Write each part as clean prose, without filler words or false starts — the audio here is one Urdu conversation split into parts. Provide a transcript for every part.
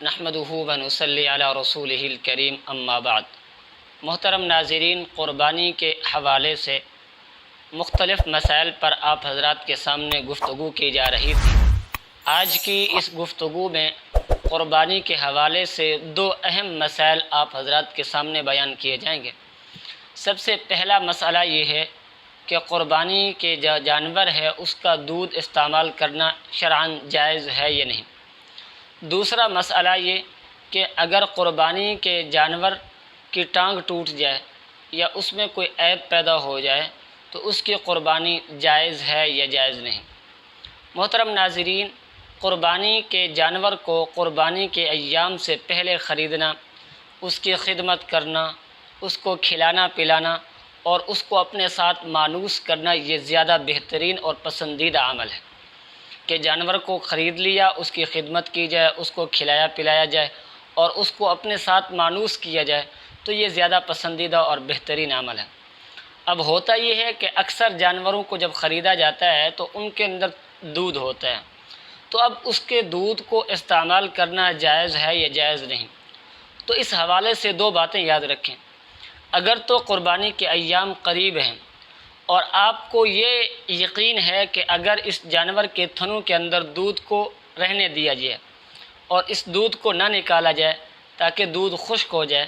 نحمدہ و نصلی علی رسولہ الکریم اما بعد۔ محترم ناظرین، قربانی کے حوالے سے مختلف مسائل پر آپ حضرات کے سامنے گفتگو کی جا رہی تھی۔ آج کی اس گفتگو میں قربانی کے حوالے سے دو اہم مسائل آپ حضرات کے سامنے بیان کیے جائیں گے۔ سب سے پہلا مسئلہ یہ ہے کہ قربانی کے جو جانور ہے اس کا دودھ استعمال کرنا شرعاً جائز ہے یا نہیں۔ دوسرا مسئلہ یہ کہ اگر قربانی کے جانور کی ٹانگ ٹوٹ جائے یا اس میں کوئی عیب پیدا ہو جائے تو اس کی قربانی جائز ہے یا جائز نہیں۔ محترم ناظرین، قربانی کے جانور کو قربانی کے ایام سے پہلے خریدنا، اس کی خدمت کرنا، اس کو کھلانا پلانا اور اس کو اپنے ساتھ مانوس کرنا، یہ زیادہ بہترین اور پسندیدہ عمل ہے کہ جانور کو خرید لیا، اس کی خدمت کی جائے، اس کو کھلایا پلایا جائے اور اس کو اپنے ساتھ مانوس کیا جائے، تو یہ زیادہ پسندیدہ اور بہترین عمل ہے۔ اب ہوتا یہ ہے کہ اکثر جانوروں کو جب خریدا جاتا ہے تو ان کے اندر دودھ ہوتا ہے، تو اب اس کے دودھ کو استعمال کرنا جائز ہے یا جائز نہیں۔ تو اس حوالے سے دو باتیں یاد رکھیں۔ اگر تو قربانی کے ایام قریب ہیں اور آپ کو یہ یقین ہے کہ اگر اس جانور کے تھنوں کے اندر دودھ کو رہنے دیا جائے اور اس دودھ کو نہ نکالا جائے تاکہ دودھ خشک ہو جائے،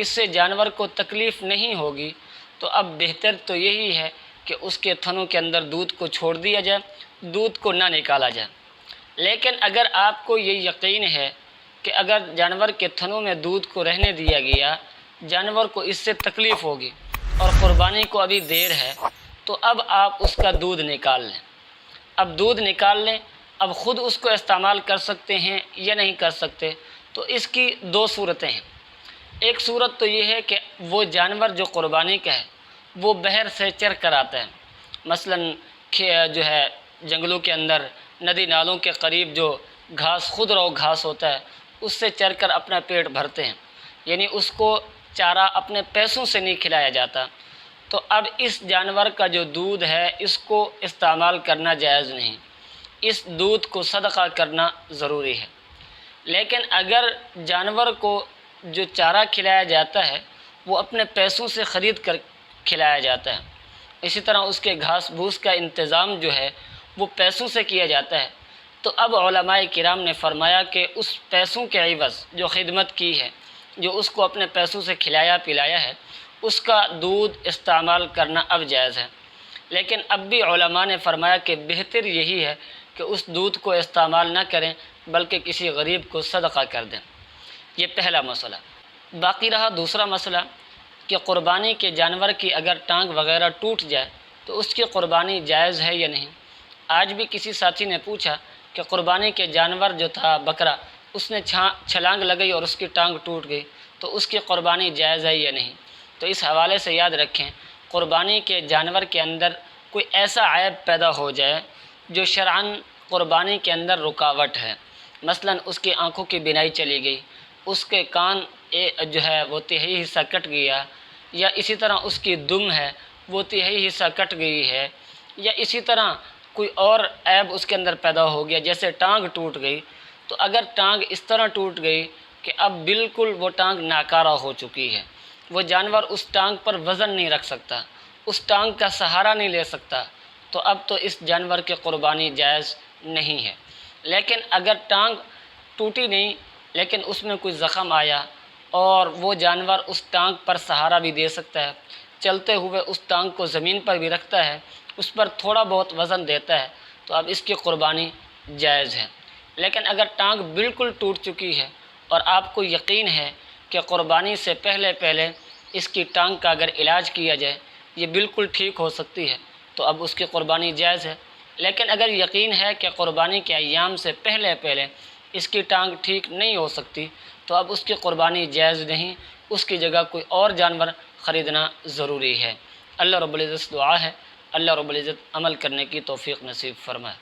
اس سے جانور کو تکلیف نہیں ہوگی، تو اب بہتر تو یہی ہے کہ اس کے تھنوں کے اندر دودھ کو چھوڑ دیا جائے، دودھ کو نہ نکالا جائے۔ لیکن اگر آپ کو یہ یقین ہے کہ اگر جانور کے تھنوں میں دودھ کو رہنے دیا گیا جانور کو اس سے تکلیف ہوگی اور قربانی کو ابھی دیر ہے، تو اب آپ اس کا دودھ نکال لیں۔ اب دودھ نکال لیں، اب خود اس کو استعمال کر سکتے ہیں یا نہیں کر سکتے، تو اس کی دو صورتیں ہیں۔ ایک صورت تو یہ ہے کہ وہ جانور جو قربانی کا ہے وہ بحر سے چر کر آتا ہے، مثلاً جو ہے جنگلوں کے اندر ندی نالوں کے قریب جو گھاس خود رو گھاس ہوتا ہے اس سے چر کر اپنا پیٹ بھرتے ہیں، یعنی اس کو چارہ اپنے پیسوں سے نہیں کھلایا جاتا، تو اب اس جانور کا جو دودھ ہے اس کو استعمال کرنا جائز نہیں، اس دودھ کو صدقہ کرنا ضروری ہے۔ لیکن اگر جانور کو جو چارہ کھلایا جاتا ہے وہ اپنے پیسوں سے خرید کر کھلایا جاتا ہے، اسی طرح اس کے گھاس بھوس کا انتظام جو ہے وہ پیسوں سے کیا جاتا ہے، تو اب علماء کرام نے فرمایا کہ اس پیسوں کے عوض جو خدمت کی ہے، جو اس کو اپنے پیسوں سے کھلایا پلایا ہے، اس کا دودھ استعمال کرنا اب جائز ہے۔ لیکن اب بھی علماء نے فرمایا کہ بہتر یہی ہے کہ اس دودھ کو استعمال نہ کریں بلکہ کسی غریب کو صدقہ کر دیں۔ یہ پہلا مسئلہ۔ باقی رہا دوسرا مسئلہ کہ قربانی کے جانور کی اگر ٹانگ وغیرہ ٹوٹ جائے تو اس کی قربانی جائز ہے یا نہیں۔ آج بھی کسی ساتھی نے پوچھا کہ قربانی کے جانور جو تھا بکرا، اس نے چھلانگ لگائی اور اس کی ٹانگ ٹوٹ گئی، تو اس کی قربانی جائز ہے یا نہیں۔ تو اس حوالے سے یاد رکھیں، قربانی کے جانور کے اندر کوئی ایسا عیب پیدا ہو جائے جو شرعاً قربانی کے اندر رکاوٹ ہے، مثلاً اس کی آنکھوں کی بینائی چلی گئی، اس کے کان جو ہے وہ تہائی حصہ کٹ گیا، یا اسی طرح اس کی دم ہے وہ تہائی حصہ کٹ گئی ہے، یا اسی طرح کوئی اور عیب اس کے اندر پیدا ہو گیا جیسے ٹانگ ٹوٹ گئی، تو اگر ٹانگ اس طرح ٹوٹ گئی کہ اب بالکل وہ ٹانگ ناکارہ ہو چکی ہے، وہ جانور اس ٹانگ پر وزن نہیں رکھ سکتا، اس ٹانگ کا سہارا نہیں لے سکتا، تو اب تو اس جانور کی قربانی جائز نہیں ہے۔ لیکن اگر ٹانگ ٹوٹی نہیں لیکن اس میں کوئی زخم آیا اور وہ جانور اس ٹانگ پر سہارا بھی دے سکتا ہے، چلتے ہوئے اس ٹانگ کو زمین پر بھی رکھتا ہے، اس پر تھوڑا بہت وزن دیتا ہے، تو اب اس کی قربانی جائز ہے۔ لیکن اگر ٹانگ بالکل ٹوٹ چکی ہے اور آپ کو یقین ہے کہ قربانی سے پہلے اس کی ٹانگ کا اگر علاج کیا جائے یہ بالکل ٹھیک ہو سکتی ہے، تو اب اس کی قربانی جائز ہے۔ لیکن اگر یقین ہے کہ قربانی کے ایام سے پہلے اس کی ٹانگ ٹھیک نہیں ہو سکتی، تو اب اس کی قربانی جائز نہیں، اس کی جگہ کوئی اور جانور خریدنا ضروری ہے۔ اللہ رب العزت دعا ہے اللہ رب العزت عمل کرنے کی توفیق نصیب فرمائے۔